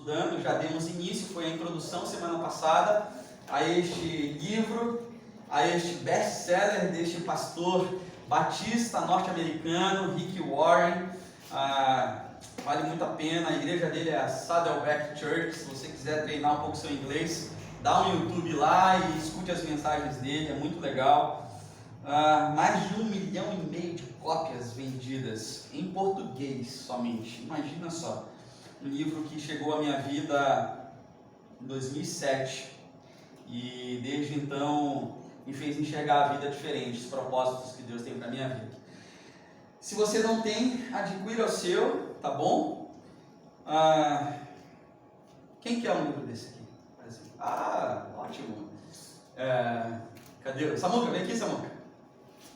estudando, já demos início, foi a introdução semana passada a este livro, a este best-seller deste pastor batista norte-americano, Rick Warren. Vale muito a pena, a igreja dele é a Saddleback Church. Se você quiser treinar um pouco seu inglês, dá um YouTube lá e escute as mensagens dele, é muito legal. Mais de 1,5 milhão de cópias vendidas em português somente, imagina só. Um livro que chegou à minha vida em 2007 e desde então me fez enxergar a vida diferente, os propósitos que Deus tem para a minha vida. Se você não tem, adquira o seu, tá bom? Quem quer um livro desse aqui? Ótimo. Cadê? Samuca, vem aqui, Samuca.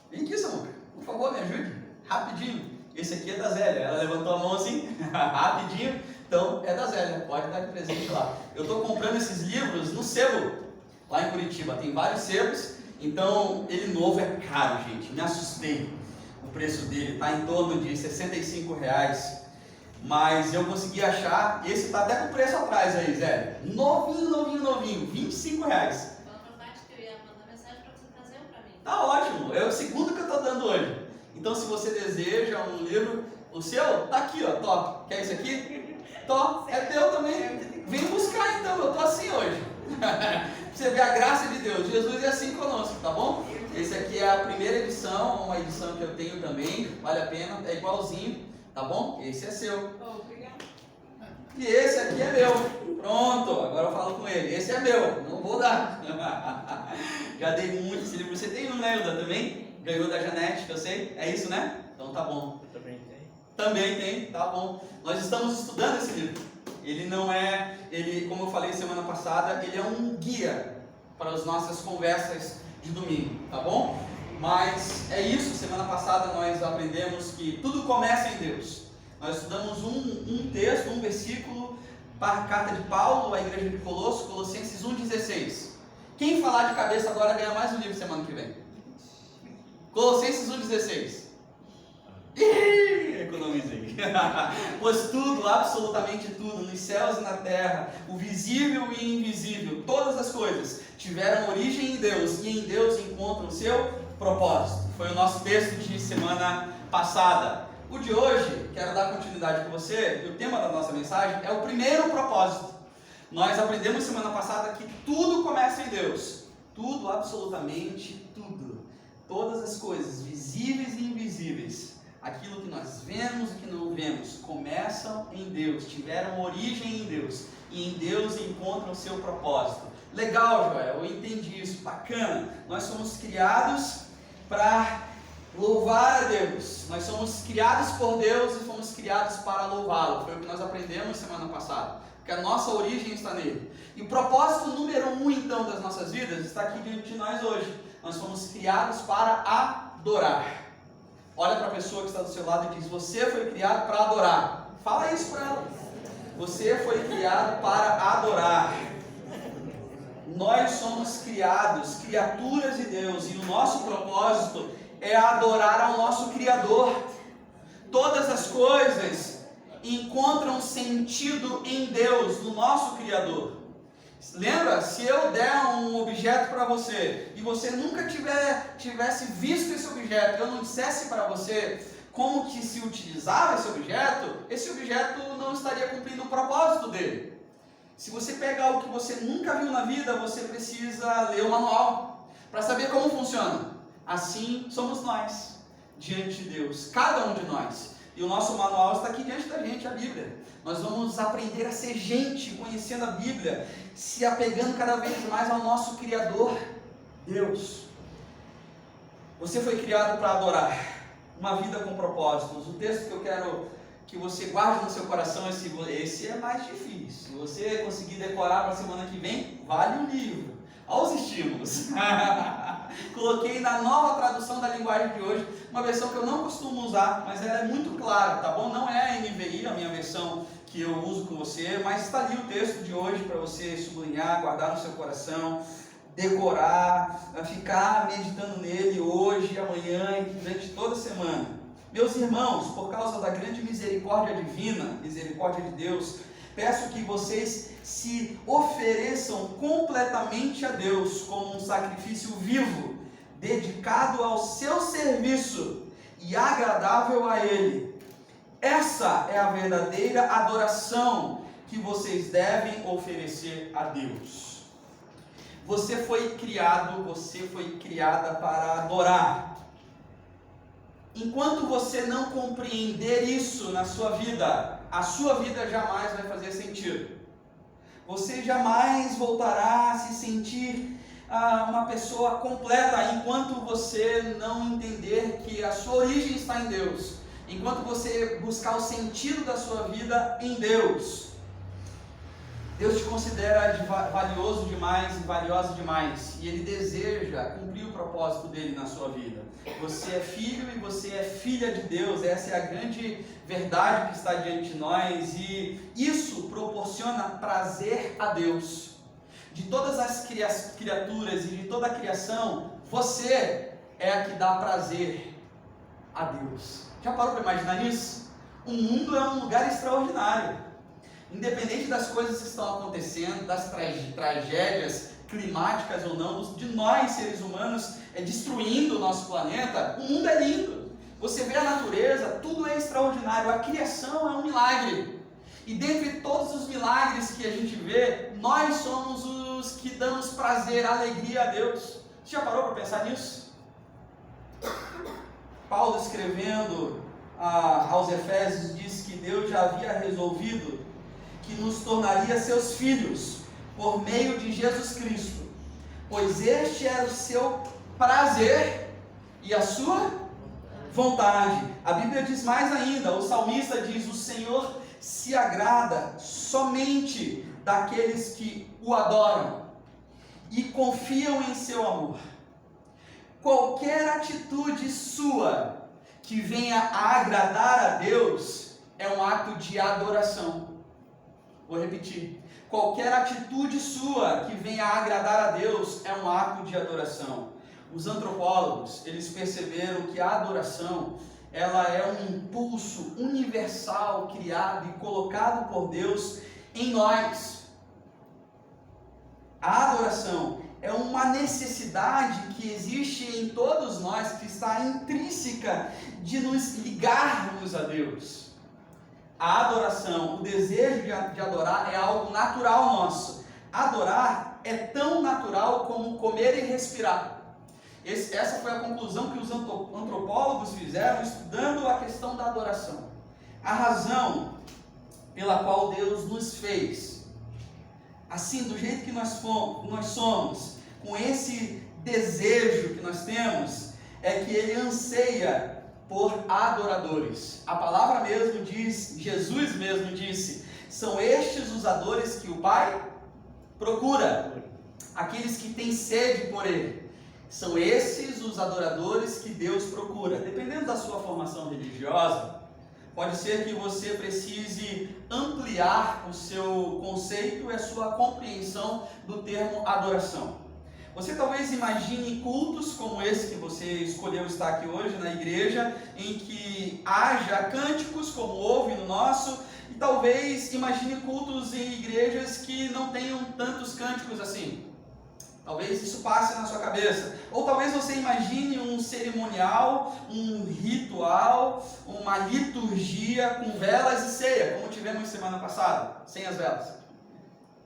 Vem aqui, Samuca. Por favor, me ajude. Rapidinho. Esse aqui é da Zélia. Ela levantou a mão assim, rapidinho. Então, é da Zélia. Pode dar de presente lá. Eu estou comprando esses livros no sebo, lá em Curitiba. Tem vários sebos. Então, ele novo é caro, gente. Me assustei. O preço dele está em torno de R$65. Mas eu consegui achar. Esse está até com preço atrás aí, Zélia. Novinho. R$25. Tá ótimo, é o segundo que eu estou dando hoje. Então, se você deseja um livro, o seu tá aqui, ó, top. Quer esse aqui? Top, é teu também. Vem buscar então, eu tô assim hoje. Você vê a graça de Deus, Jesus é assim conosco, tá bom? Esse aqui é a primeira edição, uma edição que eu tenho também, vale a pena, é igualzinho, tá bom? Esse é seu. E esse aqui é meu. Pronto, agora eu falo com ele. Esse é meu, não vou dar. Já dei muito esse livro. Você tem um, né, Hilda, também? Ganhou da Janete, que eu sei. É isso, né? Então tá bom. Eu também tenho. Também tem, tá bom. Nós estamos estudando esse livro. Ele não é, como eu falei semana passada, ele é um guia para as nossas conversas de domingo, tá bom? Mas é isso, semana passada nós aprendemos que tudo começa em Deus. Nós estudamos um texto, um versículo para a carta de Paulo à igreja de Colosso, Colossenses 1,16. Quem falar de cabeça agora ganha mais um livro semana que vem. Colossenses 1,16. Economizei. Pois tudo, absolutamente tudo, nos céus e na terra, o visível e invisível, todas as coisas, tiveram origem em Deus e em Deus encontram o seu propósito. Foi o nosso texto de semana passada. O de hoje, quero dar continuidade com você, e o tema da nossa mensagem é o primeiro propósito. Nós aprendemos semana passada que tudo começa em Deus. Tudo, absolutamente tudo. Todas as coisas, visíveis e invisíveis, aquilo que nós vemos e que não vemos, começam em Deus, tiveram origem em Deus, e em Deus encontram o seu propósito. Legal, Joel, eu entendi isso, bacana. Nós somos criados para louvar a Deus. Nós somos criados por Deus e fomos criados para louvá-lo. Foi o que nós aprendemos semana passada, porque a nossa origem está nele. E o propósito número 1, então, das nossas vidas está aqui diante de nós hoje. Nós fomos criados para adorar. Olha para a pessoa que está do seu lado e diz: você foi criado para adorar. Fala isso para ela. Você foi criado para adorar. Nós somos criados, criaturas de Deus, e o nosso propósito é adorar ao nosso Criador. Todas as coisas encontram sentido em Deus, no nosso Criador. Lembra? Se eu der um objeto para você e você nunca tivesse visto esse objeto, eu não dissesse para você como que se utilizava esse objeto não estaria cumprindo o propósito dele. Se você pegar o que você nunca viu na vida, você precisa ler o manual para saber como funciona. Assim somos nós diante de Deus, cada um de nós. E o nosso manual está aqui diante da gente, a Bíblia. Nós vamos aprender a ser gente, conhecendo a Bíblia, se apegando cada vez mais ao nosso Criador, Deus. Você foi criado para adorar, uma vida com propósitos. O texto que eu quero que você guarde no seu coração, esse é mais difícil. Se você conseguir decorar para a semana que vem, vale um livro. Olha os estímulos. Coloquei na nova tradução da linguagem de hoje, uma versão que eu não costumo usar, mas ela é muito clara, tá bom? Não é a NVI, a minha versão que eu uso com você, mas está ali o texto de hoje para você sublinhar, guardar no seu coração, decorar, ficar meditando nele hoje, amanhã e durante toda a semana. Meus irmãos, por causa da grande misericórdia divina, misericórdia de Deus, peço que vocês se ofereçam completamente a Deus como um sacrifício vivo, dedicado ao seu serviço e agradável a Ele. Essa é a verdadeira adoração que vocês devem oferecer a Deus. Você foi criado, você foi criada para adorar. Enquanto você não compreender isso na sua vida, a sua vida jamais vai fazer sentido. Você jamais voltará a se sentir uma pessoa completa enquanto você não entender que a sua origem está em Deus. Enquanto você buscar o sentido da sua vida em Deus. Deus te considera valioso demais e valiosa demais. E Ele deseja cumprir o propósito dele na sua vida. Você é filho e você é filha de Deus. Essa é a grande verdade que está diante de nós. E isso proporciona prazer a Deus. De todas as criaturas e de toda a criação, você é a que dá prazer a Deus. Já parou para imaginar isso? O mundo é um lugar extraordinário. Independente das coisas que estão acontecendo, das tragédias climáticas ou não, de nós seres humanos destruindo o nosso planeta, o mundo é lindo. Você vê a natureza, tudo é extraordinário, a criação é um milagre. E dentre todos os milagres que a gente vê, nós somos os que damos prazer, alegria a Deus. Você já parou para pensar nisso? Paulo, escrevendo aos Efésios, diz que Deus já havia resolvido que nos tornaria seus filhos por meio de Jesus Cristo, pois este era o seu prazer e a sua vontade. A Bíblia diz mais ainda, o salmista diz: o Senhor se agrada somente daqueles que o adoram e confiam em seu amor. Qualquer atitude sua que venha a agradar a Deus é um ato de adoração. Vou repetir. Qualquer atitude sua que venha a agradar a Deus é um ato de adoração. Os antropólogos, eles perceberam que a adoração, ela é um impulso universal criado e colocado por Deus em nós. A adoração é uma necessidade que existe em todos nós, que está intrínseca de nos ligarmos a Deus. A adoração, o desejo de adorar é algo natural nosso. Adorar é tão natural como comer e respirar. Essa foi a conclusão que os antropólogos fizeram estudando a questão da adoração. A razão pela qual Deus nos fez, assim, do jeito que nós somos, com esse desejo que nós temos, é que Ele anseia por adoradores. A palavra mesmo diz, Jesus mesmo disse: são estes os adoradores que o Pai procura, aqueles que têm sede por Ele. São esses os adoradores que Deus procura. Dependendo da sua formação religiosa, pode ser que você precise ampliar o seu conceito e a sua compreensão do termo adoração. Você talvez imagine cultos como esse que você escolheu estar aqui hoje na igreja, em que haja cânticos como houve no nosso, e talvez imagine cultos em igrejas que não tenham tantos cânticos assim. Talvez isso passe na sua cabeça. Ou talvez você imagine um cerimonial, um ritual, uma liturgia com velas e ceia, como tivemos semana passada, sem as velas.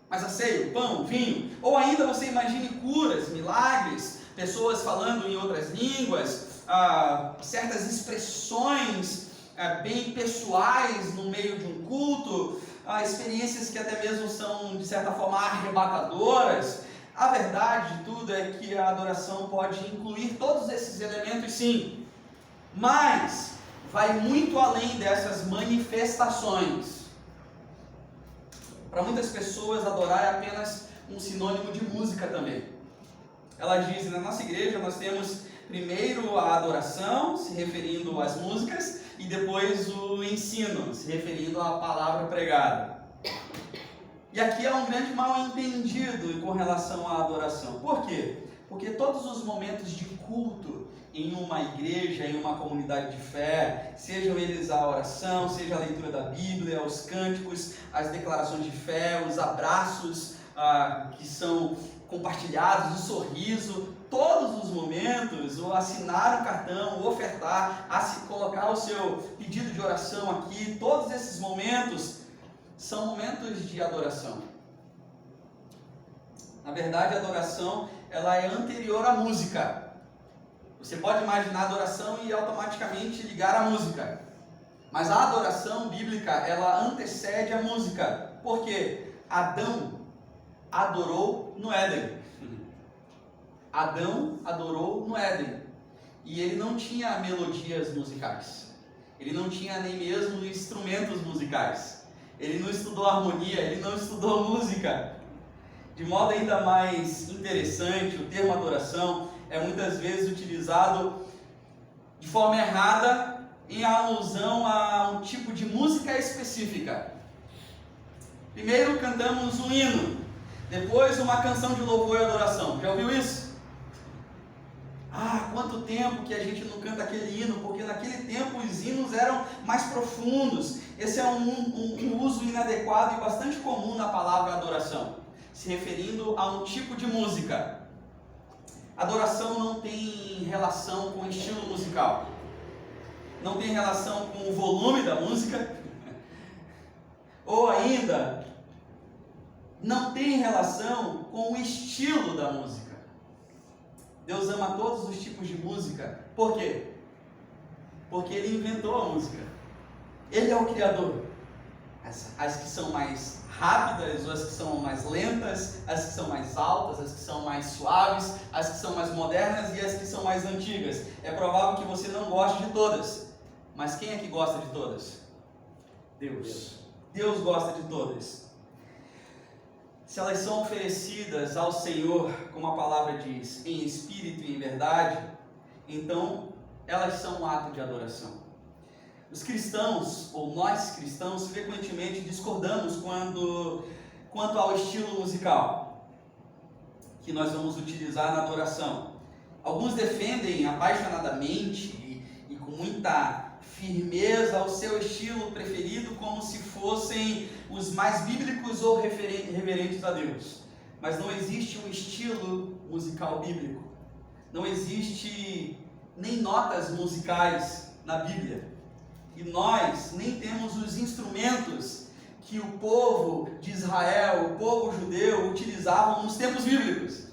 Mas a ceia, o pão, o vinho. Ou ainda você imagine curas, milagres, pessoas falando em outras línguas, certas expressões bem pessoais no meio de um culto, experiências que até mesmo são, de certa forma, arrebatadoras. A verdade de tudo é que a adoração pode incluir todos esses elementos, sim, mas vai muito além dessas manifestações. Para muitas pessoas, adorar é apenas um sinônimo de música também. Elas dizem, na nossa igreja nós temos primeiro a adoração, se referindo às músicas, e depois o ensino, se referindo à palavra pregada. E aqui há um grande mal-entendido com relação à adoração. Por quê? Porque todos os momentos de culto em uma igreja, em uma comunidade de fé, sejam eles a oração, seja a leitura da Bíblia, os cânticos, as declarações de fé, os abraços que são compartilhados, o sorriso, todos os momentos, o assinar um cartão, o ofertar, colocar o seu pedido de oração aqui, todos esses momentos são momentos de adoração. Na verdade, a adoração ela é anterior à música. Você pode imaginar a adoração e automaticamente ligar a música. Mas a adoração bíblica, ela antecede a música. Por quê? Adão adorou no Éden. Adão adorou no Éden. E ele não tinha melodias musicais. Ele não tinha nem mesmo instrumentos musicais. Ele não estudou harmonia, ele não estudou música. De modo ainda mais interessante, o termo adoração é muitas vezes utilizado de forma errada em alusão a um tipo de música específica. Primeiro cantamos um hino, depois uma canção de louvor e adoração. Já ouviu isso? Quanto tempo que a gente não canta aquele hino, porque naquele tempo os hinos eram mais profundos. Esse é um uso inadequado e bastante comum na palavra adoração, se referindo a um tipo de música. Adoração não tem relação com o estilo musical, não tem relação com o volume da música, ou ainda, não tem relação com o estilo da música. Deus ama todos os tipos de música. Por quê? Porque Ele inventou a música. Ele é o Criador. As que são mais rápidas, ou as que são mais lentas, as que são mais altas, as que são mais suaves, as que são mais modernas e as que são mais antigas. É provável que você não goste de todas. Mas quem é que gosta de todas? Deus. Deus gosta de todas. Se elas são oferecidas ao Senhor, como a palavra diz, em espírito e em verdade, então elas são um ato de adoração. Os cristãos, ou nós cristãos, frequentemente discordamos quanto ao estilo musical que nós vamos utilizar na adoração. Alguns defendem apaixonadamente e com muita firmeza o seu estilo preferido, como se fossem os mais bíblicos ou reverentes a Deus. Mas não existe um estilo musical bíblico. Não existe nem notas musicais na Bíblia. E nós nem temos os instrumentos que o povo de Israel, o povo judeu, utilizavam nos tempos bíblicos.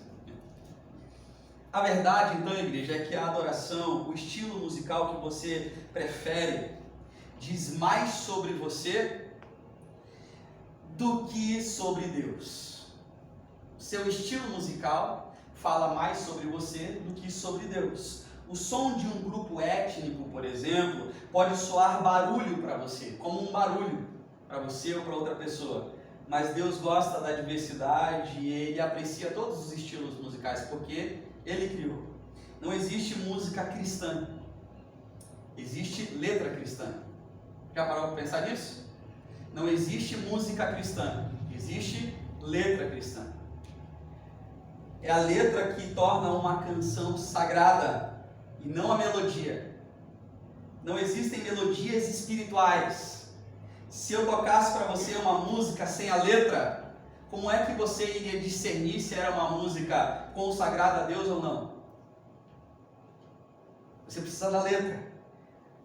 A verdade, então, igreja, é que a adoração, o estilo musical que você prefere, diz mais sobre você do que sobre Deus. Seu estilo musical fala mais sobre você do que sobre Deus. O som de um grupo étnico, por exemplo, pode soar barulho para você, como um barulho para você ou para outra pessoa. Mas Deus gosta da diversidade e Ele aprecia todos os estilos musicais, porque Ele criou. Não existe música cristã, existe letra cristã. Já parou para pensar nisso? Não existe música cristã, existe letra cristã. É a letra que torna uma canção sagrada e não a melodia. Não existem melodias espirituais. Se eu tocasse para você uma música sem a letra, como é que você iria discernir se era uma música consagrada a Deus ou não? Você precisa da letra.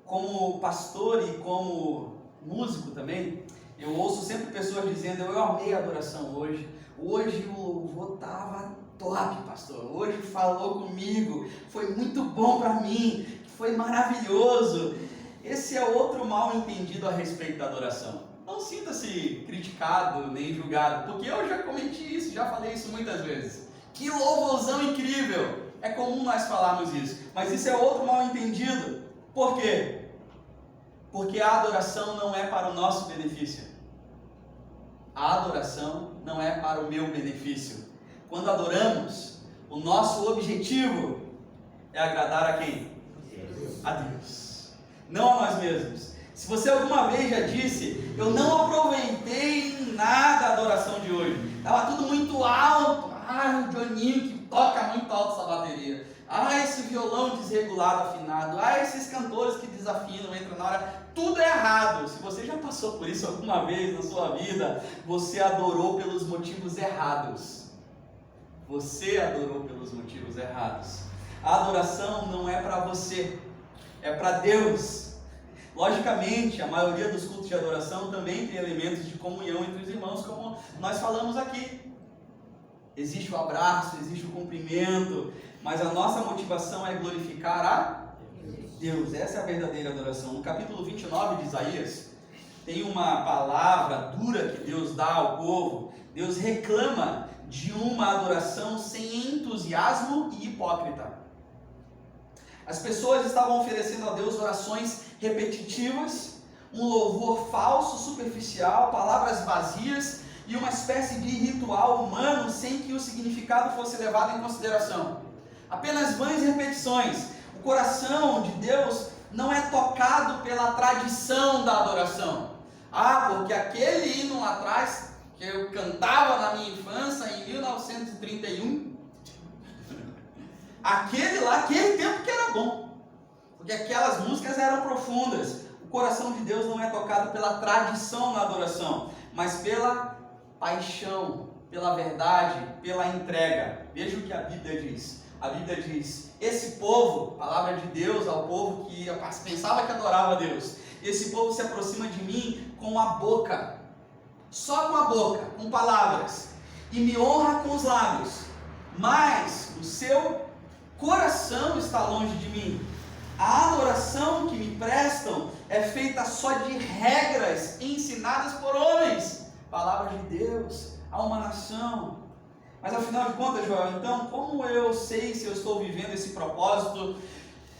Como pastor e como músico também, eu ouço sempre pessoas dizendo: eu amei a adoração hoje. Hoje o louvor estava top, pastor. Hoje falou comigo. Foi muito bom para mim. Foi maravilhoso. Esse é outro mal entendido a respeito da adoração. Não sinta-se criticado nem julgado, porque eu já cometi isso, já falei isso muitas vezes. Que louvorzão incrível! É comum nós falarmos isso, mas isso é outro mal entendido. Por quê? Porque a adoração não é para o nosso benefício. A adoração não é para o meu benefício. Quando adoramos, o nosso objetivo é agradar a quem? A Deus, não a nós mesmos. Se você alguma vez já disse: eu não aproveitei em nada a adoração de hoje, estava tudo muito alto, o Johninho que toca muito alto essa bateria, esse violão desregulado, entra na hora, tudo é errado. Se você já passou por isso alguma vez na sua vida, você adorou pelos motivos errados. Você adorou pelos motivos errados. A adoração não é para você, é para Deus. Logicamente, a maioria dos cultos de adoração também tem elementos de comunhão entre os irmãos, como nós falamos aqui. Existe o abraço, existe o cumprimento, mas a nossa motivação é glorificar a Deus. Essa é a verdadeira adoração. No capítulo 29 de Isaías, tem uma palavra dura que Deus dá ao povo. Deus reclama de uma adoração sem entusiasmo e hipócrita. As pessoas estavam oferecendo a Deus orações repetitivas, um louvor falso, superficial, palavras vazias e uma espécie de ritual humano sem que o significado fosse levado em consideração. Apenas vãs repetições. O coração de Deus não é tocado pela tradição da adoração. Porque aquele hino lá atrás, que eu cantava na minha infância em 1931, aquele tempo que era bom, porque aquelas músicas eram profundas. O coração de Deus não é tocado pela tradição na adoração, mas pela paixão, pela verdade, pela entrega. Veja o que a Bíblia diz. A Bíblia diz: esse povo, palavra de Deus ao povo que pensava que adorava a Deus, esse povo se aproxima de mim com a boca, só com a boca, com palavras, e me honra com os lábios, mas o seu coração está longe de mim. A adoração que me prestam é feita só de regras ensinadas por homens. Palavra de Deus a uma nação. Mas afinal de contas, Joel, então como eu sei se eu estou vivendo esse propósito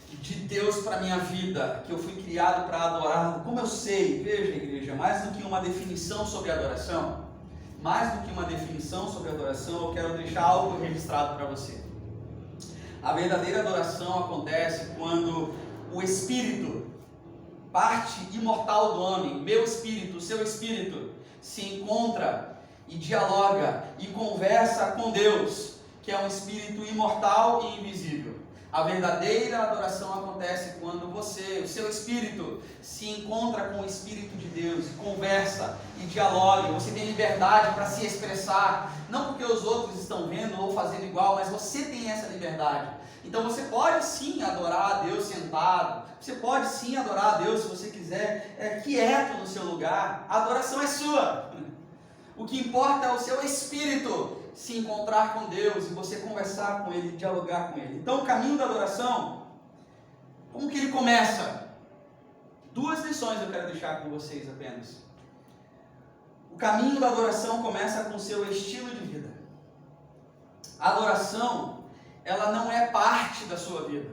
de Deus para a minha vida, que eu fui criado para adorar? Como eu sei? Veja, igreja, mais do que uma definição sobre adoração, eu quero deixar algo registrado para você. A verdadeira adoração acontece quando o espírito, parte imortal do homem, meu espírito, o seu espírito, se encontra e dialoga e conversa com Deus, que é um espírito imortal e invisível. A verdadeira adoração acontece quando você, o seu espírito, se encontra com o Espírito de Deus e conversa e dialoga. Você tem liberdade para se expressar, não porque os outros estão vendo ou fazendo igual, mas você tem essa liberdade. Então você pode sim adorar a Deus sentado, você pode sim adorar a Deus se você quiser, quieto no seu lugar. A adoração é sua. O que importa é o seu espírito se encontrar com Deus e você conversar com Ele, dialogar com Ele. Então o caminho da adoração, como que ele começa? 2 lições eu quero deixar com vocês apenas. O caminho da adoração começa com o seu estilo de vida. A adoração, ela não é parte da sua vida.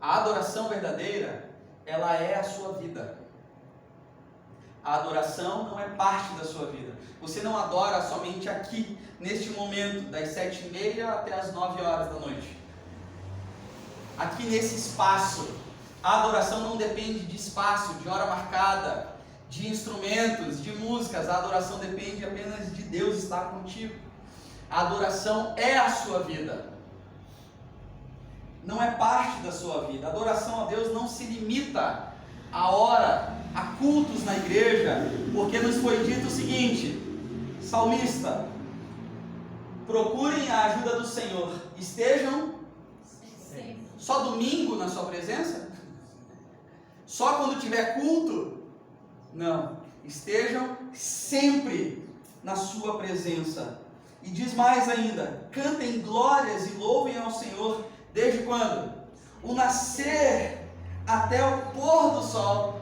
A adoração verdadeira, ela é a sua vida. A adoração não é parte da sua vida. Você não adora somente aqui, neste momento, das 7h30 até as 9 horas da noite. Aqui nesse espaço. A adoração não depende de espaço, de hora marcada, de instrumentos, de músicas. A adoração depende apenas de Deus estar contigo. A adoração é a sua vida. Não é parte da sua vida. A adoração a Deus não se limita a hora, a cultos na igreja, porque nos foi dito o seguinte: salmista, procurem a ajuda do Senhor, estejam só domingo na sua presença? Só quando tiver culto? Não, estejam sempre na sua presença. E diz mais ainda: cantem glórias e louvem ao Senhor, desde quando? O nascer até o pôr do sol.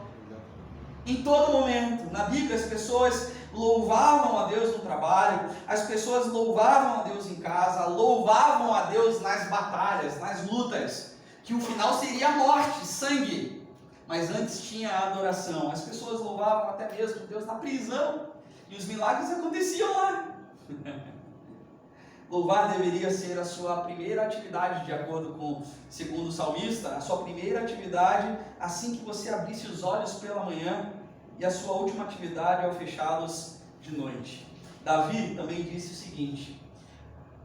Em todo momento. Na Bíblia as pessoas louvavam a Deus no trabalho, as pessoas louvavam a Deus em casa, louvavam a Deus nas batalhas, nas lutas, que o final seria a morte, sangue. Mas antes tinha a adoração. As pessoas louvavam até mesmo Deus na prisão, e os milagres aconteciam lá. Louvar deveria ser a sua primeira atividade, de acordo com, segundo o salmista, a sua primeira atividade assim que você abrisse os olhos pela manhã, e a sua última atividade ao fechá-los de noite. Davi também disse o seguinte,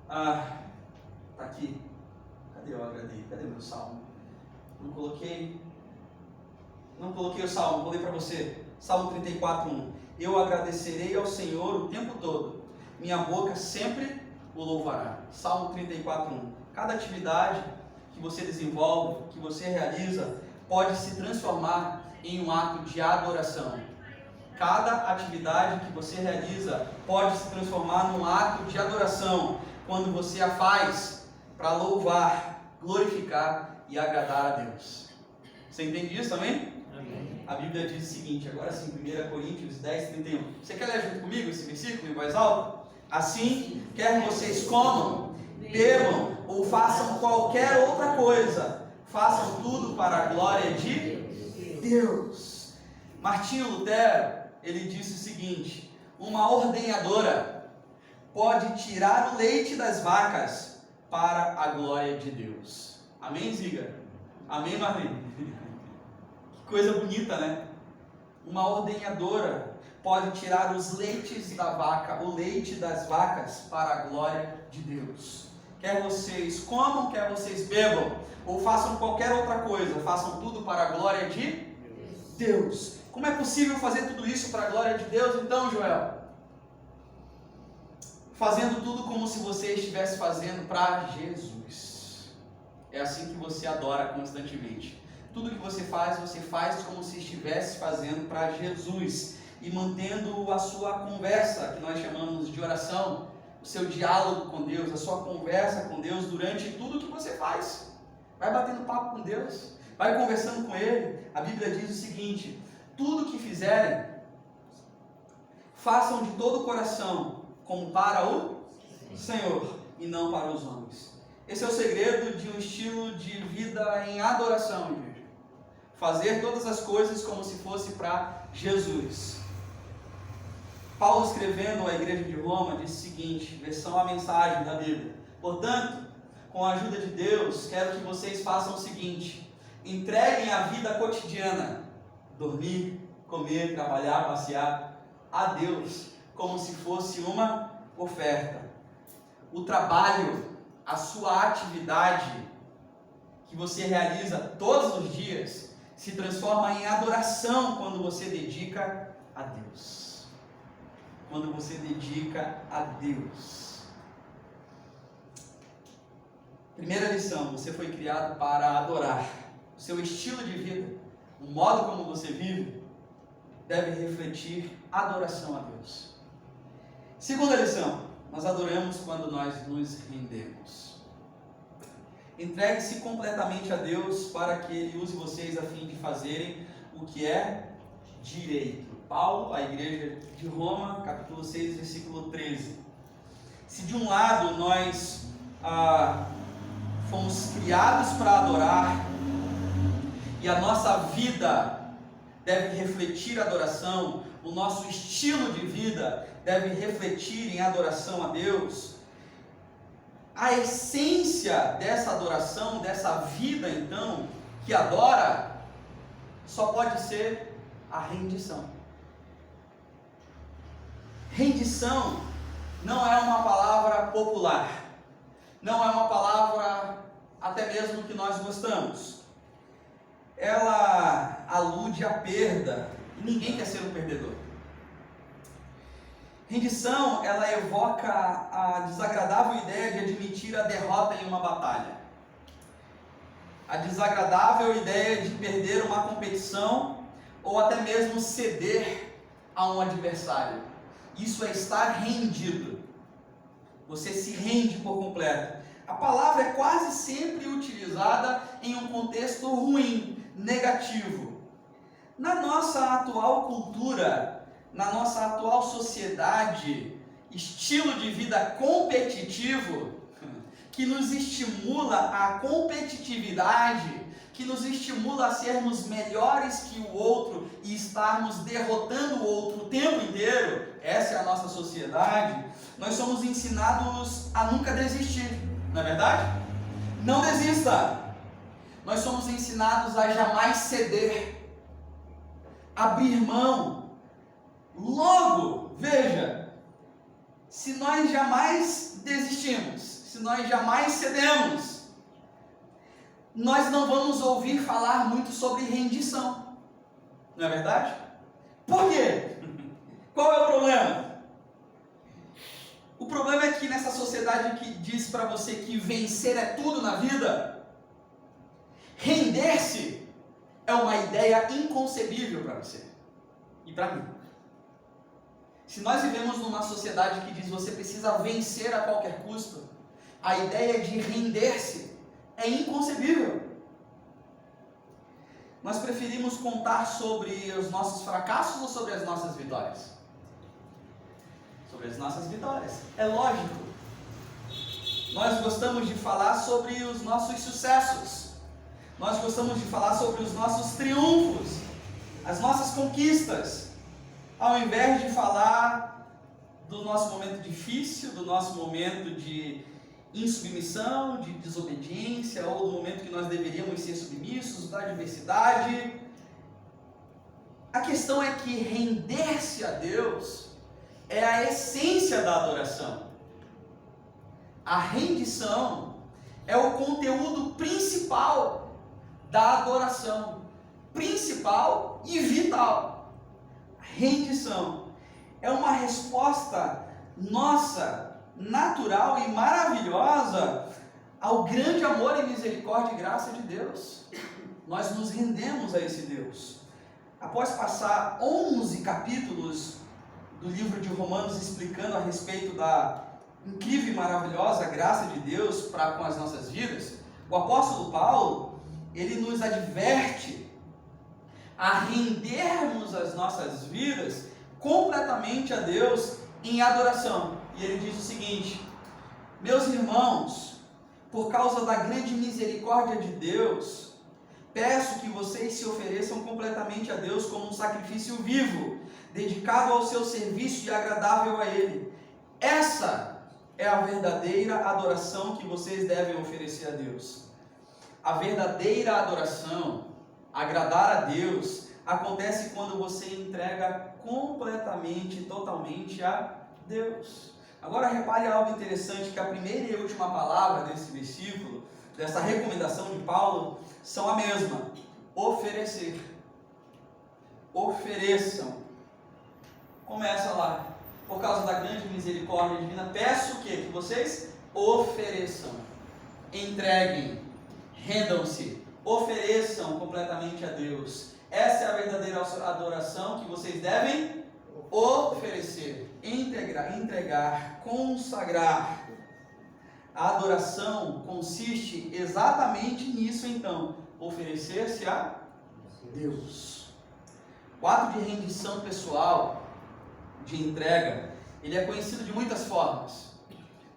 tá aqui, cadê eu agradei? Cadê meu salmo? Não coloquei. Não coloquei o salmo, vou ler para você. Salmo 34:1. Eu agradecerei ao Senhor o tempo todo. Minha boca sempre o louvará. Salmo 34:1. Cada atividade que você desenvolve, que você realiza, pode se transformar em um ato de adoração. Cada atividade que você realiza pode se transformar num ato de adoração quando você a faz para louvar, glorificar e agradar a Deus. Você entende isso também? Amém. A Bíblia diz o seguinte, agora sim, 1 Coríntios 10:31. Você quer ler junto comigo esse versículo em voz alta? Assim, quer vocês comam, bebam ou façam qualquer outra coisa, façam tudo para a glória de Deus. Martinho Lutero, ele disse o seguinte: uma ordenhadora pode tirar o leite das vacas para a glória de Deus. Amém, Ziga? Amém, Marlene? Que coisa bonita, né? Uma ordenhadora pode tirar os leites da vaca, o leite das vacas para a glória de Deus. Quer vocês comam, quer vocês bebam, ou façam qualquer outra coisa, façam tudo para a glória de Deus. Como é possível fazer tudo isso para a glória de Deus, então, Joel? Fazendo tudo como se você estivesse fazendo para Jesus. É assim que você adora constantemente. Tudo que você faz como se estivesse fazendo para Jesus. E mantendo a sua conversa, que nós chamamos de oração, o seu diálogo com Deus, a sua conversa com Deus durante tudo que você faz. Vai batendo papo com Deus, vai conversando com Ele. A Bíblia diz o seguinte: tudo que fizerem, façam de todo o coração, como para o Senhor e não para os homens. Esse é o segredo de um estilo de vida em adoração, igreja. Fazer todas as coisas como se fosse para Jesus. Paulo, escrevendo à igreja de Roma, disse o seguinte, versão a mensagem da Bíblia: portanto, com a ajuda de Deus, quero que vocês façam o seguinte: entreguem a vida cotidiana, dormir, comer, trabalhar, passear, a Deus, como se fosse uma oferta. O trabalho, a sua atividade que você realiza todos os dias, se transforma em adoração quando você dedica a Deus. Quando você dedica a Deus. Primeira lição: você foi criado para adorar. O seu estilo de vida, o modo como você vive, deve refletir adoração a Deus. Segunda lição: nós adoramos quando nós nos rendemos. Entregue-se completamente a Deus para que Ele use vocês a fim de fazerem o que é direito. Paulo, a igreja de Roma, capítulo 6, versículo 13. Se de um lado nós fomos criados para adorar, e a nossa vida deve refletir adoração, o nosso estilo de vida deve refletir em adoração a Deus, a essência dessa adoração, dessa vida então, que adora, só pode ser a rendição. Rendição não é uma palavra popular, não é uma palavra até mesmo que nós gostamos. Ela alude à perda, e ninguém quer ser um perdedor. Rendição, ela evoca a desagradável ideia de admitir a derrota em uma batalha. A desagradável ideia de perder uma competição ou até mesmo ceder a um adversário. Isso é estar rendido. Você se rende por completo. A palavra é quase sempre utilizada em um contexto ruim, negativo. Na nossa atual cultura, na nossa atual sociedade, estilo de vida competitivo, que nos estimula a competitividade, que nos estimula a sermos melhores que o outro e estarmos derrotando o outro o tempo inteiro, essa é a nossa sociedade. Nós somos ensinados a nunca desistir, não é verdade? Não desista! Nós somos ensinados a jamais ceder, abrir mão. Logo, veja, se nós jamais desistimos, se nós jamais cedemos, nós não vamos ouvir falar muito sobre rendição. Não é verdade? Por quê? Qual é o problema? O problema é que nessa sociedade que diz para você que vencer é tudo na vida, render-se é uma ideia inconcebível para você e para mim. Se nós vivemos numa sociedade que diz que você precisa vencer a qualquer custo, a ideia de render-se é inconcebível. Nós preferimos contar sobre os nossos fracassos ou sobre as nossas vitórias? Sobre as nossas vitórias. É lógico. Nós gostamos de falar sobre os nossos sucessos. Nós gostamos de falar sobre os nossos triunfos, as nossas conquistas, ao invés de falar do nosso momento difícil, do nosso momento de insubmissão, de desobediência, ou do momento que nós deveríamos ser submissos, da adversidade. A questão é que render-se a Deus é a essência da adoração. A rendição é o conteúdo principal da adoração, principal e vital. A rendição é uma resposta nossa, natural e maravilhosa ao grande amor e misericórdia e graça de Deus. Nós nos rendemos a esse Deus. Após passar 11 capítulos do livro de Romanos explicando a respeito da incrível e maravilhosa graça de Deus para com as nossas vidas, o apóstolo Paulo, ele nos adverte a rendermos as nossas vidas completamente a Deus em adoração. E ele diz o seguinte: meus irmãos, por causa da grande misericórdia de Deus, peço que vocês se ofereçam completamente a Deus como um sacrifício vivo, dedicado ao seu serviço e agradável a Ele. Essa é a verdadeira adoração que vocês devem oferecer a Deus. A verdadeira adoração, agradar a Deus, acontece quando você entrega completamente, totalmente a Deus. Agora repare algo interessante, que a primeira e última palavra desse versículo, dessa recomendação de Paulo, são a mesma: oferecer. Ofereçam. Começa lá. Por causa da grande misericórdia divina, peço o quê? Que vocês ofereçam, entreguem, rendam-se, ofereçam completamente a Deus. Essa é a verdadeira adoração que vocês devem oferecer, entregar, consagrar. A adoração consiste exatamente nisso, então: oferecer-se a Deus. O ato de rendição pessoal, de entrega, ele é conhecido de muitas formas.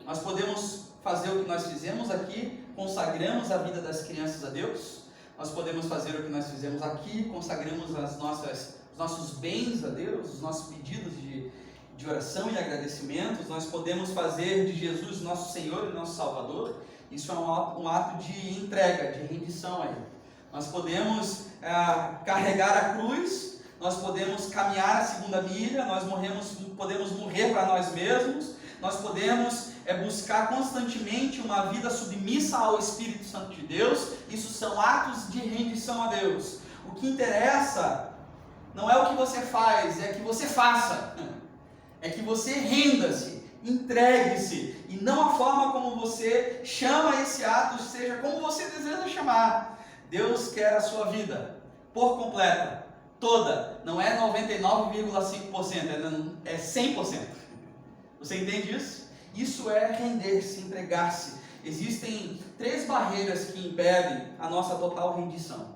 Nós podemos fazer o que nós fizemos aqui, consagramos a vida das crianças a Deus. Nós podemos fazer o que nós fizemos aqui, consagramos os nossos bens a Deus, os nossos pedidos de oração e agradecimentos. Nós podemos fazer de Jesus nosso Senhor e nosso Salvador. Isso é um ato de entrega, de rendição a Ele. Nós podemos carregar a cruz, nós podemos caminhar a segunda milha, nós podemos morrer para nós mesmos, nós podemos buscar constantemente uma vida submissa ao Espírito Santo de Deus. Isso são atos de rendição a Deus. O que interessa não é o que você faz, é que você faça. É que você renda-se, entregue-se, e não a forma como você chama esse ato, seja como você deseja chamar. Deus quer a sua vida por completa, toda. Não é 99,5%, é 100%. Você entende isso? Isso é render-se, entregar-se. Existem 3 barreiras que impedem a nossa total rendição: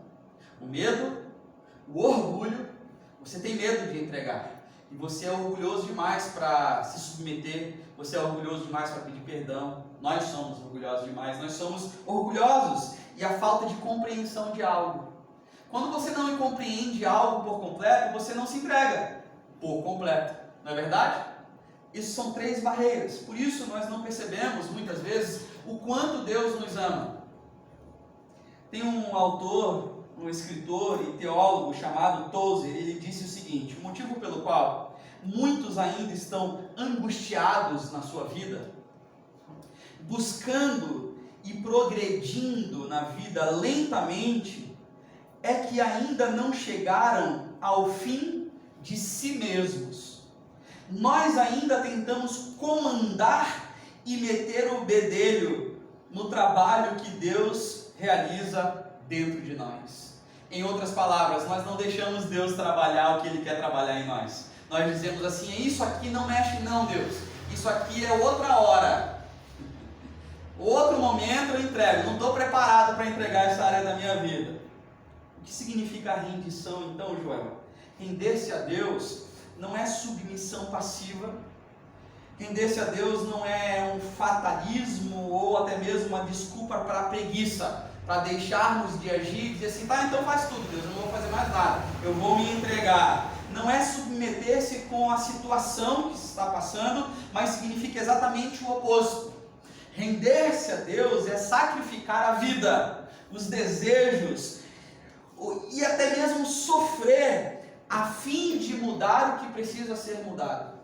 o medo, o orgulho. Você tem medo de entregar, e você é orgulhoso demais para se submeter, você é orgulhoso demais para pedir perdão. Nós somos orgulhosos demais, nós somos orgulhosos, e a falta de compreensão de algo. Quando você não compreende algo por completo, você não se entrega por completo, não é verdade? Isso são 3 barreiras. Por isso nós não percebemos muitas vezes o quanto Deus nos ama. Tem um autor, um escritor e teólogo chamado Tozer. Ele disse o seguinte: o motivo pelo qual muitos ainda estão angustiados na sua vida, buscando e progredindo na vida lentamente, é que ainda não chegaram ao fim de si mesmos. Nós ainda tentamos comandar e meter o bedelho no trabalho que Deus realiza dentro de nós. Em outras palavras, nós não deixamos Deus trabalhar o que Ele quer trabalhar em nós. Nós dizemos assim: isso aqui não mexe não, Deus. Isso aqui é outra hora. Outro momento eu entrego. Não estou preparado para entregar essa área da minha vida. O que significa a rendição então, Joel? Render-se a Deus não é submissão passiva. Render-se a Deus não é um fatalismo ou até mesmo uma desculpa para a preguiça, para deixarmos de agir e dizer assim: tá, então faz tudo, Deus, eu não vou fazer mais nada, eu vou me entregar. Não é submeter-se com a situação que se está passando, mas significa exatamente o oposto. Render-se a Deus é sacrificar a vida, os desejos e até mesmo sofrer a fim de mudar o que precisa ser mudado.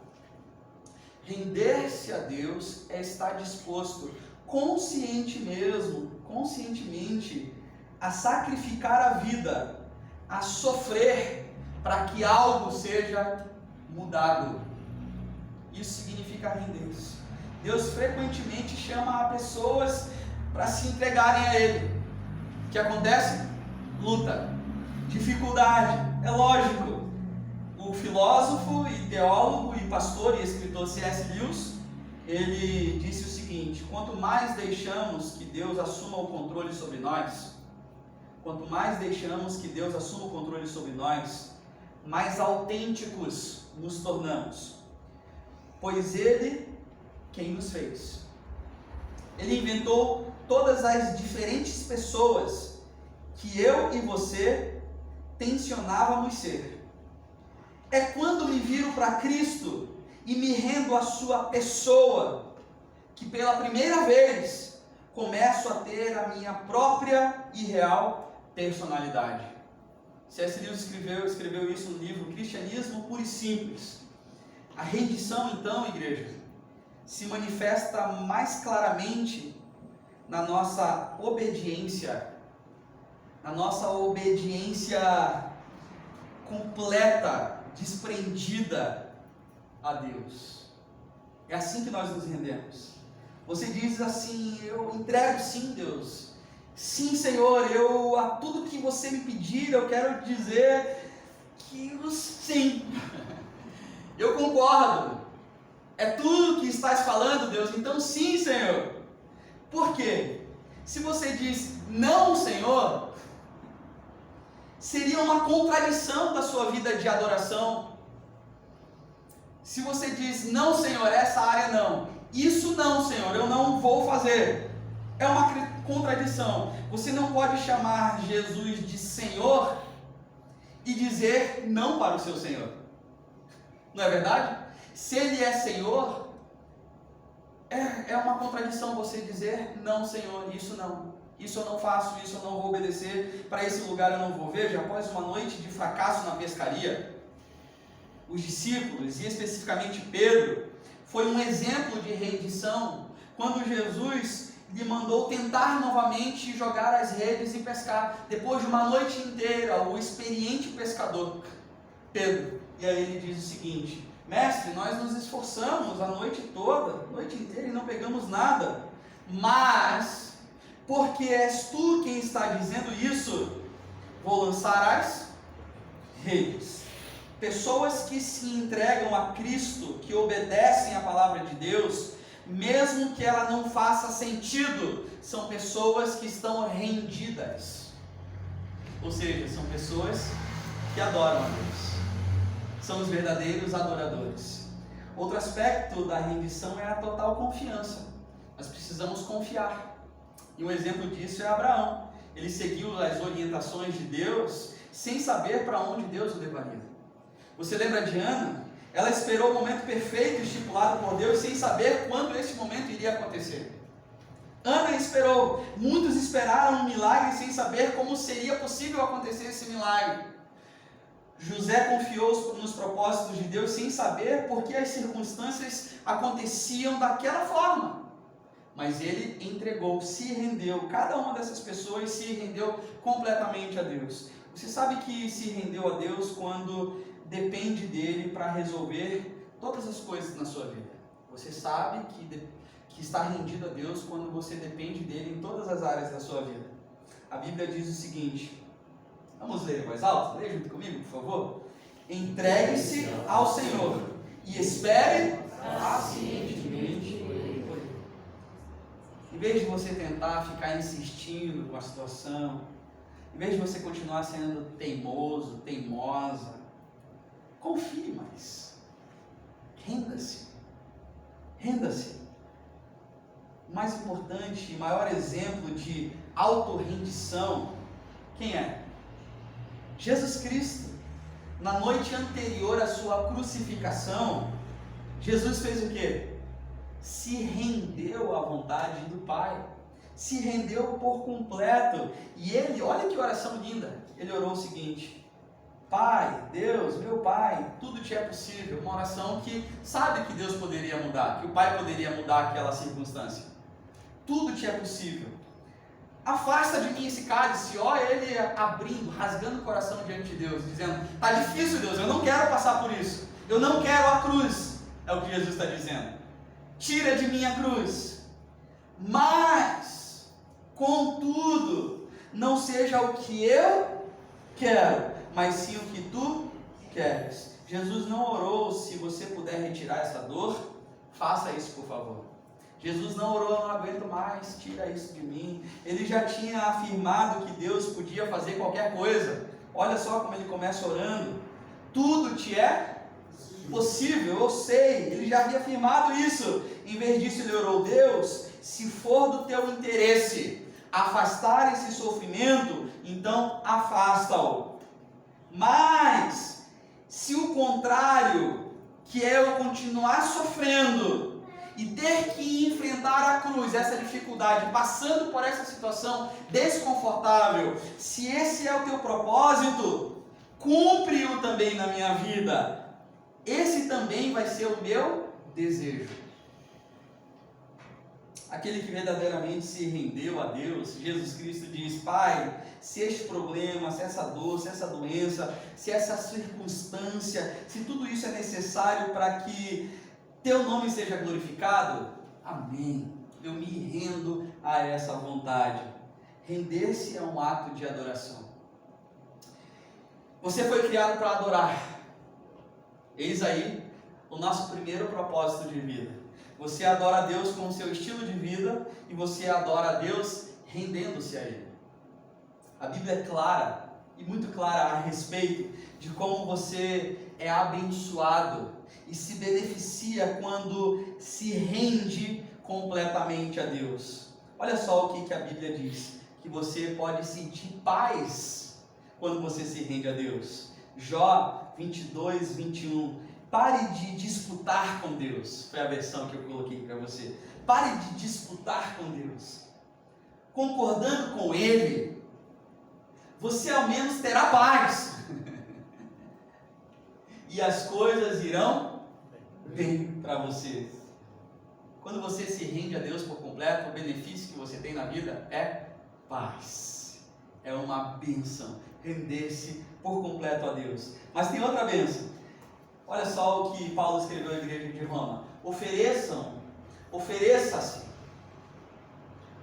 Render-se a Deus é estar disposto conscientemente a sacrificar a vida, a sofrer para que algo seja mudado. Isso significa render-se. Deus frequentemente chama pessoas para se entregarem a Ele. O que acontece? Luta, dificuldade, é lógico. O filósofo e teólogo e pastor e escritor C.S. Lewis, ele disse o seguinte: quanto mais deixamos que Deus assuma o controle sobre nós, mais autênticos nos tornamos, pois Ele quem nos fez. Ele inventou todas as diferentes pessoas que eu e você tensionávamos ser. É quando me viro para Cristo e me rendo à sua pessoa que pela primeira vez começo a ter a minha própria e real personalidade. C.S. Lewis escreveu isso no livro Cristianismo Puro e Simples. A rendição, então, igreja, se manifesta mais claramente na nossa obediência completa, desprendida a Deus. É assim que nós nos rendemos. Você diz assim: eu entrego sim, Deus. Sim, Senhor, a tudo que você me pedir, eu quero dizer que sim. Eu concordo. É tudo que estás falando, Deus, então sim, Senhor. Por quê? Se você diz não, Senhor, seria uma contradição da sua vida de adoração. Se você diz não, Senhor, essa área não, isso não, Senhor, eu não vou fazer, é uma contradição. Você não pode chamar Jesus de Senhor e dizer não para o seu Senhor. Não é verdade? Se Ele é Senhor, é uma contradição você dizer não, Senhor, isso não. Isso eu não faço, isso eu não vou obedecer, para esse lugar eu não vou. Veja, após uma noite de fracasso na pescaria, os discípulos, e especificamente Pedro, foi um exemplo de rendição, quando Jesus lhe mandou tentar novamente jogar as redes e pescar, depois de uma noite inteira, o experiente pescador, Pedro, e aí ele diz o seguinte: mestre, nós nos esforçamos a noite toda, a noite inteira, e não pegamos nada, mas porque és tu quem está dizendo isso, vou lançar as redes. Pessoas que se entregam a Cristo, que obedecem à palavra de Deus, mesmo que ela não faça sentido, são pessoas que estão rendidas. Ou seja, são pessoas que adoram a Deus. São os verdadeiros adoradores. Outro aspecto da rendição é a total confiança. Nós precisamos confiar. E um exemplo disso é Abraão. Ele seguiu as orientações de Deus sem saber para onde Deus o levaria. Você lembra de Ana? Ela esperou o momento perfeito estipulado por Deus sem saber quando esse momento iria acontecer. Ana esperou. Muitos esperaram um milagre sem saber como seria possível acontecer esse milagre. José confiou nos propósitos de Deus sem saber por que as circunstâncias aconteciam daquela forma. Mas ele entregou, se rendeu. Cada uma dessas pessoas se rendeu completamente a Deus. Você sabe que se rendeu a Deus quando depende dele para resolver todas as coisas na sua vida. Você sabe que está rendido a Deus quando você depende dele em todas as áreas da sua vida. A Bíblia diz o seguinte, vamos ler em voz alta? Leia junto comigo, por favor. Entregue-se ao Senhor e espere pacientemente por Ele. Em vez de você tentar ficar insistindo com a situação, em vez de você continuar sendo teimoso, teimosa, confie mais. Renda-se. Renda-se. O mais importante e maior exemplo de autorrendição, quem é? Jesus Cristo. Na noite anterior à sua crucificação, Jesus fez o quê? Se rendeu à vontade do Pai. Se rendeu por completo. E ele, olha que oração linda. Ele orou o seguinte: Pai, Deus, meu Pai, tudo te é possível. Uma oração que sabe que Deus poderia mudar, que o Pai poderia mudar aquela circunstância. Tudo te é possível. Afasta de mim esse cálice. Ó, ele abrindo, rasgando o coração diante de Deus, dizendo: tá difícil, Deus, eu não quero passar por isso. Eu não quero a cruz. É o que Jesus está dizendo. Tira de mim a cruz. Mas, contudo, não seja o que eu quero, mas sim o que tu queres. Jesus não orou: se você puder retirar essa dor, faça isso, por favor. Jesus não orou: não aguento mais, tira isso de mim. Ele já tinha afirmado que Deus podia fazer qualquer coisa. Olha só como ele começa orando: tudo te é possível, eu sei. Ele já havia afirmado isso. Em vez disso, ele orou: Deus, se for do teu interesse afastar esse sofrimento, então afasta-o. Mas, se o contrário, que é eu continuar sofrendo e ter que enfrentar a cruz, essa dificuldade, passando por essa situação desconfortável, se esse é o teu propósito, cumpre-o também na minha vida. Esse também vai ser o meu desejo. Aquele que verdadeiramente se rendeu a Deus, Jesus Cristo diz: Pai, se este problema, se essa dor, se essa doença, se essa circunstância, se tudo isso é necessário para que teu nome seja glorificado, amém. Eu me rendo a essa vontade. Render-se é um ato de adoração. Você foi criado para adorar. Eis aí o nosso primeiro propósito de vida. Você adora a Deus com o seu estilo de vida e você adora a Deus rendendo-se a Ele. A Bíblia é clara e muito clara a respeito de como você é abençoado e se beneficia quando se rende completamente a Deus. Olha só o que a Bíblia diz: que você pode sentir paz quando você se rende a Deus. Jó 22, 21. Pare de disputar com Deus. Foi a versão que eu coloquei para você. Pare de disputar com Deus. Concordando com Ele, você ao menos terá paz. E as coisas irão bem para você. Quando você se rende a Deus por completo, o benefício que você tem na vida é paz. É uma bênção render-se por completo a Deus. Mas tem outra bênção. Olha só o que Paulo escreveu à igreja de Roma: ofereça-se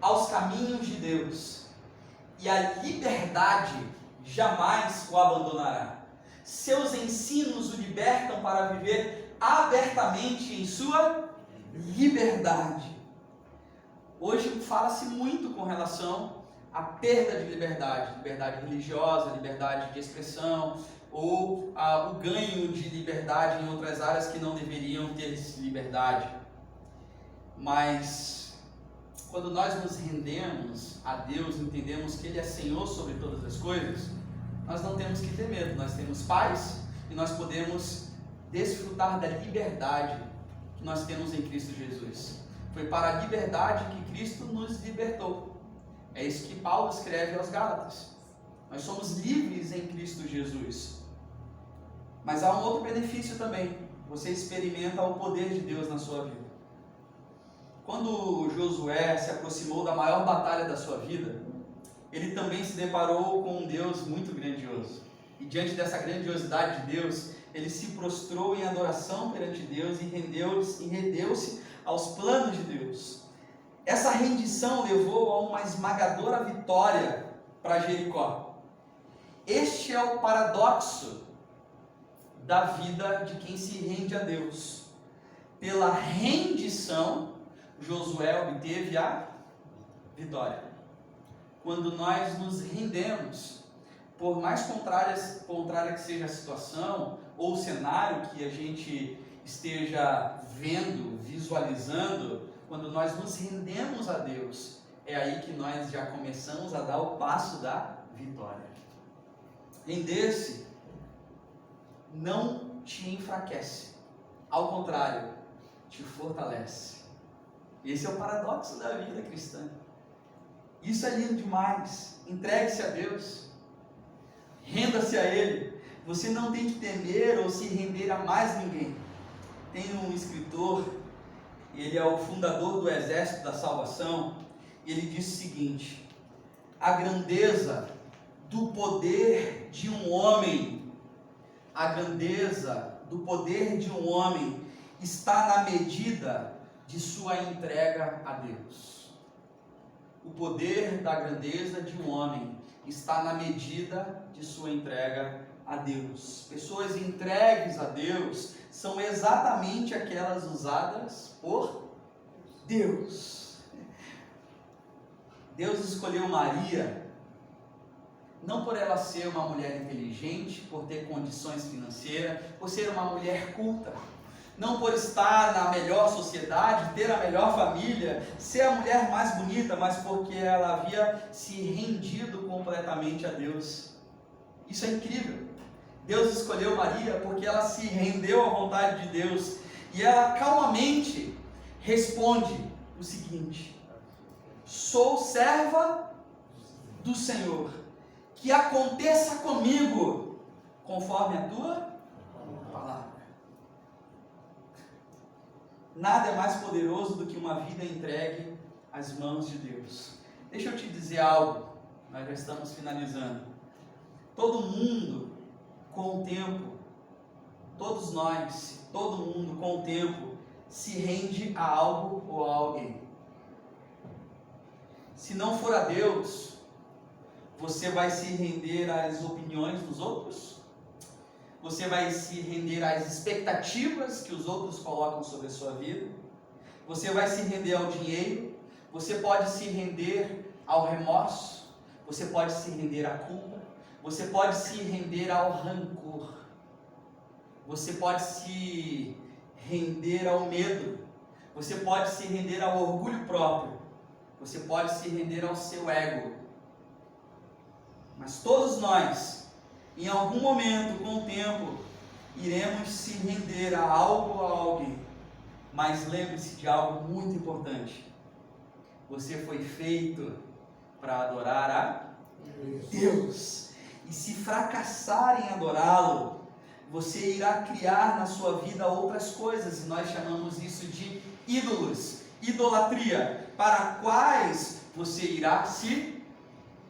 aos caminhos de Deus, e a liberdade jamais o abandonará. Seus ensinos o libertam para viver abertamente em sua liberdade. Hoje fala-se muito com relação à perda de liberdade, liberdade religiosa, liberdade de expressão, ou o ganho de liberdade em outras áreas que não deveriam ter liberdade. Mas quando nós nos rendemos a Deus, entendemos que Ele é Senhor sobre todas as coisas, nós não temos que ter medo, nós temos paz e nós podemos desfrutar da liberdade que nós temos em Cristo Jesus. Foi para a liberdade que Cristo nos libertou. É isso que Paulo escreve aos Gálatas. Nós somos livres em Cristo Jesus. Mas há um outro benefício também. Você experimenta o poder de Deus na sua vida. Quando Josué se aproximou da maior batalha da sua vida, ele também se deparou com um Deus muito grandioso. E diante dessa grandiosidade de Deus, ele se prostrou em adoração perante Deus e rendeu-se aos planos de Deus. Essa rendição levou a uma esmagadora vitória para Jericó. Este é o paradoxo da vida de quem se rende a Deus. Pela rendição, Josué obteve a vitória. Quando nós nos rendemos, por mais contrária que seja a situação ou o cenário que a gente esteja vendo, visualizando, quando nós nos rendemos a Deus, é aí que nós já começamos a dar o passo da vitória. Render-se não te enfraquece, ao contrário, te fortalece. Esse é o paradoxo da vida cristã. Isso é lindo demais. Entregue-se a Deus, renda-se a Ele. Você não tem que temer ou se render a mais ninguém. Tem um escritor, ele é o fundador do Exército da Salvação, e ele diz o seguinte: a grandeza do poder de um homem, está na medida de sua entrega a Deus. O poder da grandeza de um homem está na medida de sua entrega a Deus. Pessoas entregues a Deus são exatamente aquelas usadas por Deus. Deus escolheu Maria não por ela ser uma mulher inteligente, por ter condições financeiras, por ser uma mulher culta, não por estar na melhor sociedade, ter a melhor família, ser a mulher mais bonita, mas porque ela havia se rendido completamente a Deus. Isso é incrível. Deus escolheu Maria porque ela se rendeu à vontade de Deus, e ela calmamente responde o seguinte: sou serva do Senhor, que aconteça comigo conforme a tua palavra. Nada é mais poderoso do que uma vida entregue às mãos de Deus. Deixa eu te dizer algo, nós já estamos finalizando. Todo mundo, com o tempo, todos nós, todo mundo, com o tempo, se rende a algo ou a alguém. Se não for a Deus, você vai se render às opiniões dos outros, você vai se render às expectativas que os outros colocam sobre a sua vida, você vai se render ao dinheiro, você pode se render ao remorso, você pode se render à culpa, você pode se render ao rancor, você pode se render ao medo, você pode se render ao orgulho próprio, você pode se render ao seu ego. Mas todos nós, em algum momento, com o tempo, iremos se render a algo ou a alguém. Mas lembre-se de algo muito importante: você foi feito para adorar a Deus. E se fracassar em adorá-lo, você irá criar na sua vida outras coisas, e nós chamamos isso de ídolos, idolatria, para quais você irá se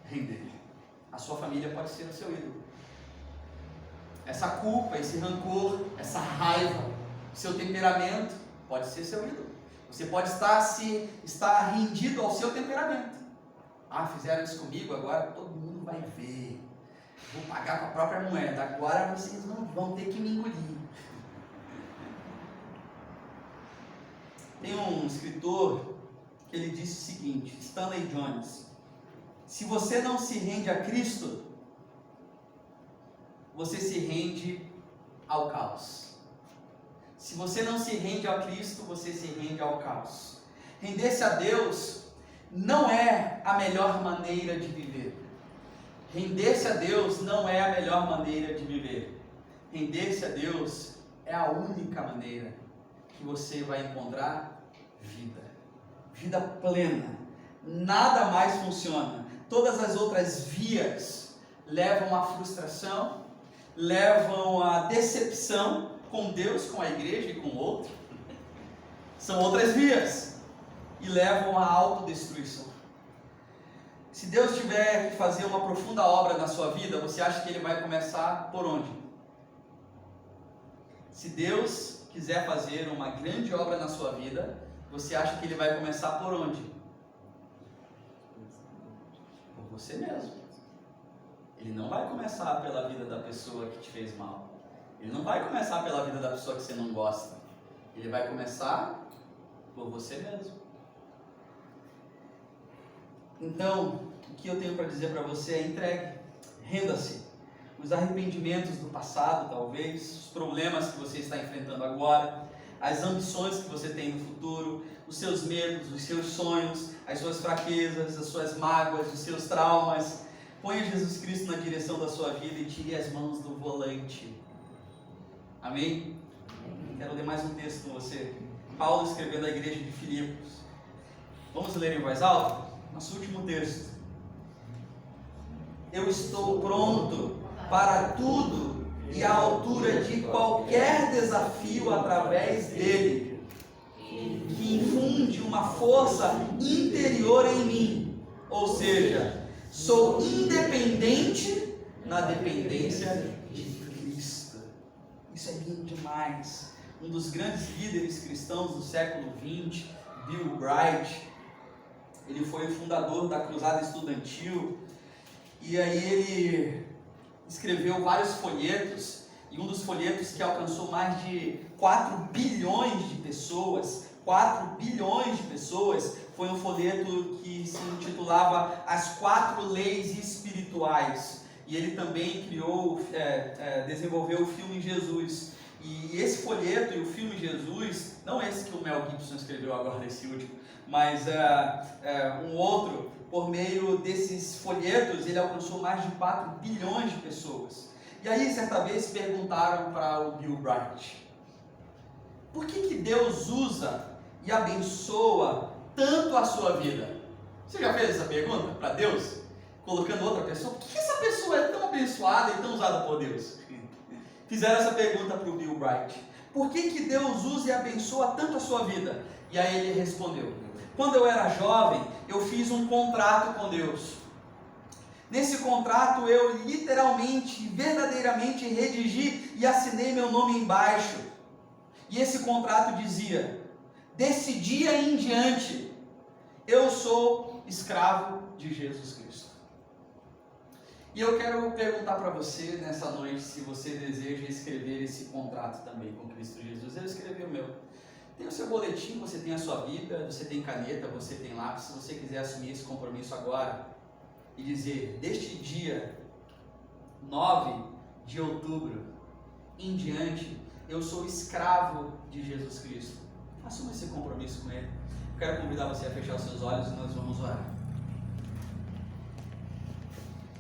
render. A sua família pode ser o seu ídolo. Essa culpa, esse rancor, essa raiva, seu temperamento pode ser seu ídolo. Você pode estar rendido ao seu temperamento. Ah, fizeram isso comigo, agora todo mundo vai ver. Vou pagar com a própria moeda. Agora vocês não vão ter que me engolir. Tem um escritor que ele disse o seguinte, Stanley Jones: se você não se rende a Cristo, você se rende ao caos. Se você não se rende a Cristo, você se rende ao caos. Render-se a Deus não é a melhor maneira de viver. Render-se a Deus não é a melhor maneira de viver. Render-se a Deus é a única maneira que você vai encontrar vida. Vida plena. Nada mais funciona. Todas as outras vias levam à frustração, levam à decepção com Deus, com a igreja e com o outro. São outras vias e levam à autodestruição. Se Deus tiver que fazer uma profunda obra na sua vida, você acha que Ele vai começar por onde? Se Deus quiser fazer uma grande obra na sua vida, você acha que Ele vai começar por onde? Por você mesmo. Ele não vai começar pela vida da pessoa que te fez mal. Ele não vai começar pela vida da pessoa que você não gosta. Ele vai começar por você mesmo. Então, o que eu tenho para dizer para você é: entregue, renda-se. Os arrependimentos do passado, talvez, os problemas que você está enfrentando agora, as ambições que você tem no futuro, os seus medos, os seus sonhos, as suas fraquezas, as suas mágoas, os seus traumas. Ponha Jesus Cristo na direção da sua vida e tire as mãos do volante. Amém? Quero ler mais um texto com você. Paulo escrevendo à igreja de Filipos. Vamos ler em voz alta? Nosso último texto. Eu estou pronto para tudo e à altura de qualquer desafio através dele, que infunde uma força interior em mim. Ou seja, sou independente na dependência de Cristo. Isso é lindo demais. Um dos grandes líderes cristãos do século XX, Bill Bright, ele foi o fundador da Cruzada Estudantil, e aí ele escreveu vários folhetos, e um dos folhetos que alcançou mais de 4 bilhões de pessoas, 4 bilhões de pessoas, foi um folheto que se intitulava As 4 Leis Espirituais, e ele também desenvolveu o filme Jesus. E esse folheto e o filme Jesus, não esse que o Mel Gibson escreveu agora, esse último, mas um outro, por meio desses folhetos, ele alcançou mais de 4 bilhões de pessoas. E aí, certa vez, perguntaram para o Bill Bright: por que Deus usa e abençoa tanto a sua vida? Você já fez essa pergunta para Deus? Colocando outra pessoa: por que essa pessoa é tão abençoada e tão usada por Deus? Fizeram essa pergunta para o Bill Bright: por que Deus usa e abençoa tanto a sua vida? E aí ele respondeu: quando eu era jovem, eu fiz um contrato com Deus. Nesse contrato eu literalmente, verdadeiramente redigi e assinei meu nome embaixo. E esse contrato dizia: desse dia em diante, eu sou escravo de Jesus Cristo. E eu quero perguntar para você nessa noite se você deseja escrever esse contrato também com Cristo Jesus. Eu escrevi o meu. Tem o seu boletim, você tem a sua Bíblia, você tem caneta, você tem lápis. Se você quiser assumir esse compromisso agora e dizer: deste dia 9 de outubro em diante, eu sou escravo de Jesus Cristo. Assuma esse compromisso com Ele. Eu quero convidar você a fechar os seus olhos e nós vamos orar.